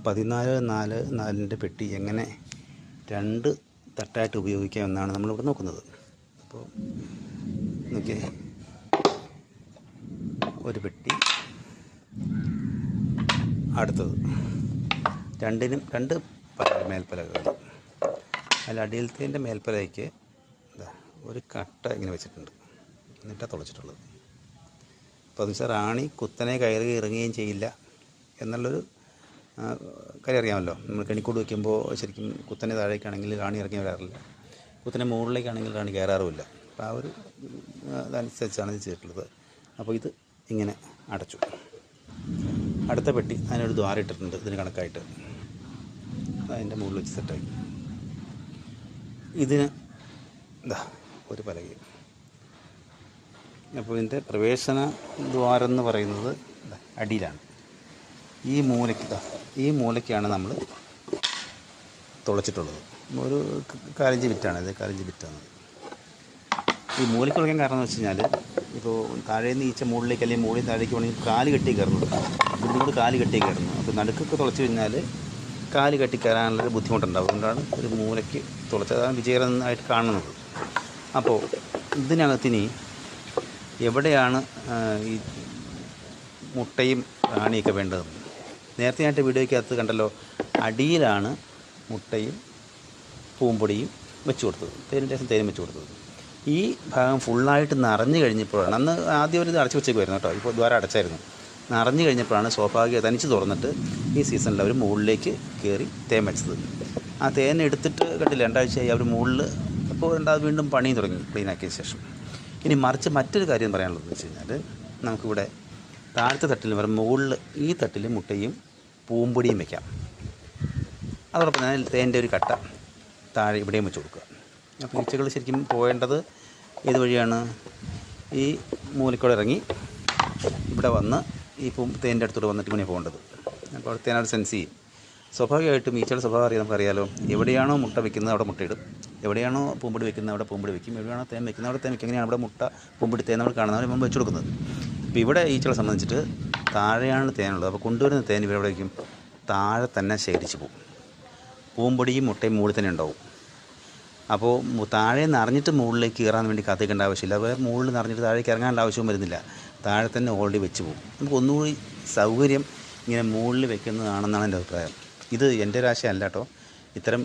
14-4-4 പെട്ടി എങ്ങനെ 2 തട്ടായിട്ട് ഉപയോഗിക്കാം എന്നാണ് നമ്മളിവിടെ നോക്കുന്നത്. അപ്പോൾ നോക്കിയേ, ഒരു പെട്ടി, അടുത്തത്, രണ്ടിനും 2 മേൽപ്പലകൾ. അതിൽ അടിയിലത്തേൻ്റെ മേൽപ്പലയ്ക്ക് ഒരു കട്ട ഇങ്ങനെ വെച്ചിട്ടുണ്ട്, എന്നിട്ടാണ് തുളച്ചിട്ടുള്ളത്. അപ്പോൾ അത് വെച്ചാൽ റാണി കുത്തനെ കയറി ഇറങ്ങുകയും ചെയ്യില്ല എന്നുള്ളൊരു കാര്യം അറിയാമല്ലോ. നമ്മൾ കെണിക്കൂട് വയ്ക്കുമ്പോൾ ശരിക്കും കുത്തനെ താഴേക്കാണെങ്കിൽ റാണി ഇറങ്ങി വരാറില്ല, കുത്തനെ മുകളിലേക്കാണെങ്കിൽ റാണി കയറാറുമില്ല. അപ്പോൾ ആ ഒരു അതനുസരിച്ചാണ് ഇത് ചെയ്തിട്ടുള്ളത്. അപ്പോൾ ഇത് ഇങ്ങനെ അടച്ചു. അടുത്ത പെട്ടി അതിനൊരു ദ്വാരം ഇട്ടിട്ടുണ്ട് ഇതിന് കണക്കായിട്ട്, അതിൻ്റെ മുകളിൽ വെച്ച് സെറ്റാക്കി. ഇതിന് ഒരു പലകയും. അപ്പോൾ ഇതിൻ്റെ പ്രവേശന ദ്വാരം എന്ന് പറയുന്നത് അടിയിലാണ്. ഈ മൂലയ്ക്കാണ് നമ്മൾ തുളച്ചിട്ടുള്ളത്. ഒരു 4-5 ബിറ്റാണ് ഇത്, 4-5 ബിറ്റാണ്. ഈ മൂലയ്ക്ക് തുളയ്ക്കാൻ കാരണം എന്ന് വെച്ച് കഴിഞ്ഞാൽ, ഇപ്പോൾ താഴേന്ന് ഈച്ച മുകളിലേക്ക് അല്ലെങ്കിൽ മുകളിൽ താഴേക്ക് വേണമെങ്കിൽ കാല് കെട്ടി കയറുന്നത്, ഇതിനോട് കാല് കെട്ടി കയറുന്നത്. അപ്പോൾ നടുക്കൊക്കെ തുളച്ച് കഴിഞ്ഞാൽ കാല് കെട്ടി കയറാനുള്ളൊരു ബുദ്ധിമുട്ടുണ്ടാവും. അതുകൊണ്ടാണ് ഒരു മൂലയ്ക്ക് തുളച്ചത്. അതാണ് വിജയകരമായിട്ട് കാണുന്നത്. അപ്പോൾ ഇതിനകത്തിനി എവിടെയാണ് ഈ മുട്ടയും റാണിയൊക്കെ വേണ്ടത്? നേരത്തെ ആയിട്ട് വീഡിയോയ്ക്കകത്ത് കണ്ടല്ലോ, അടിയിലാണ് മുട്ടയും പൂമ്പൊടിയും വെച്ച് കൊടുത്തത്, തേനും വെച്ച് കൊടുത്തത്. ഈ ഭാഗം ഫുള്ളായിട്ട് നിറഞ്ഞു കഴിഞ്ഞപ്പോഴാണ്, അന്ന് ആദ്യം ഒരു ഇത് അടച്ചു വെച്ചേക്കുമായിരുന്നു കേട്ടോ, ഇപ്പോൾ ദ്വാരം അടച്ചായിരുന്നു. നിറഞ്ഞു കഴിഞ്ഞപ്പോഴാണ് സ്വാഭാവികം തനിച്ച് തുറന്നിട്ട് ഈ സീസണിൽ അവർ മുകളിലേക്ക് കയറി തേൻ വെച്ചത്. ആ തേൻ എടുത്തിട്ട് കണ്ടില്ല, 2 ആഴ്ചയായി അവർ മുകളിൽ. അപ്പോൾ വീണ്ടും പണി തുടങ്ങി ക്ലീനാക്കിയ ശേഷം. ഇനി മറിച്ച് മറ്റൊരു കാര്യം പറയാനുള്ളത് വെച്ച് കഴിഞ്ഞാൽ, നമുക്കിവിടെ താഴത്തെ തട്ടിൽ വരെ മുകളിൽ ഈ തട്ടിൽ മുട്ടയും പൂമ്പൊടിയും വയ്ക്കാം. അതോടൊപ്പം തന്നെ തേൻ്റെ ഒരു കട്ട താഴെ ഇവിടെയും വെച്ച് കൊടുക്കുക. അപ്പോൾ ഈച്ചകൾ ശരിക്കും പോകേണ്ടത് ഏത് വഴിയാണ്? ഈ മൂലക്കൂടെ ഇറങ്ങി ഇവിടെ വന്ന് ഈ തേൻ്റെ അടുത്തോട്ട് വന്നിട്ട് ഇങ്ങനെ പോകേണ്ടത്. അപ്പോൾ തേനോട് സെൻസ് ചെയ്യും. സ്വാഭാവികമായിട്ടും ഈച്ചയുടെ സ്വഭാവം അറിയാം, നമുക്കറിയാലോ. എവിടെയാണോ മുട്ട വയ്ക്കുന്നത് അവിടെ മുട്ടയിടും, എവിടെയാണോ പൂമ്പൊടി വയ്ക്കുന്നത് അവിടെ പൂമ്പൊടി വയ്ക്കും, എവിടെയാണോ തേൻ വയ്ക്കുന്നത് അവിടെ തേൻ വയ്ക്കും. അങ്ങനെയാണ് ഇവിടെ മുട്ട പൂമ്പൊടി തേൻ നമ്മൾ കാണുന്നത് നമ്മൾ വെച്ച് കൊടുക്കുന്നത്. അപ്പോൾ ഇവിടെ ഈച്ചകളെ സംബന്ധിച്ചിട്ട് താഴെയാണ് തേനുള്ളത്. അപ്പോൾ കൊണ്ടുവരുന്ന തേൻ ഇവരെവിടെ വയ്ക്കും? താഴെ തന്നെ ശേഖരിച്ച് പോകും. പൂമ്പൊടിയും മുട്ടയും മുകളിൽ തന്നെ ഉണ്ടാവും. അപ്പോൾ താഴെ നിറഞ്ഞിട്ട് മുകളിലേക്ക് കയറാൻ വേണ്ടി കാത്തിക്കേണ്ട ആവശ്യമില്ല. വേറെ മുകളിൽ നിറഞ്ഞിട്ട് താഴേക്ക് ഇറങ്ങാനുള്ള ആവശ്യവും വരുന്നില്ല. താഴെ തന്നെ ഓൾറെഡി വെച്ച് പോകും. നമുക്ക് ഒന്നുകൂടി സൗകര്യം ഇങ്ങനെ മുകളിൽ വെക്കുന്നതാണെന്നാണ് എൻ്റെ അഭിപ്രായം. ഇത് എൻ്റെ ഒരു ആശയമല്ല കേട്ടോ. ഇത്തരം